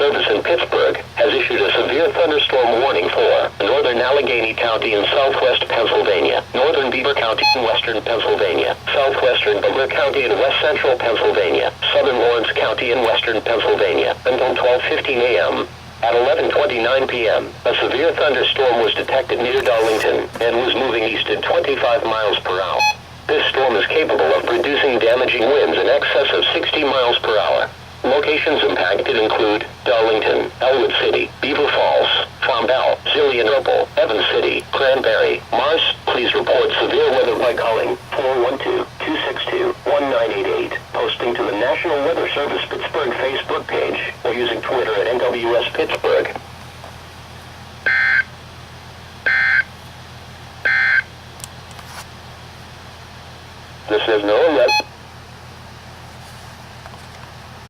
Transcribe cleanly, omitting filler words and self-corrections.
Service in Pittsburgh has issued a severe thunderstorm warning for northern Allegheny County in southwest Pennsylvania, northern Beaver County in western Pennsylvania, southwestern Butler County in west central Pennsylvania, southern Lawrence County in western Pennsylvania, until 12:15 a.m. At 11:29 p.m., a severe thunderstorm was detected near Darlington and was moving east at 25 miles per hour. This storm is capable of producing damaging winds in excess of 60 miles per hour. Locations impacted include Darlington, Elwood City, Beaver Falls, Fombell, Zillionople, Evans City, Cranberry, Mars. Please report severe weather by calling 412-262-1988, posting to the National Weather Service Pittsburgh Facebook page, or using Twitter at NWS Pittsburgh.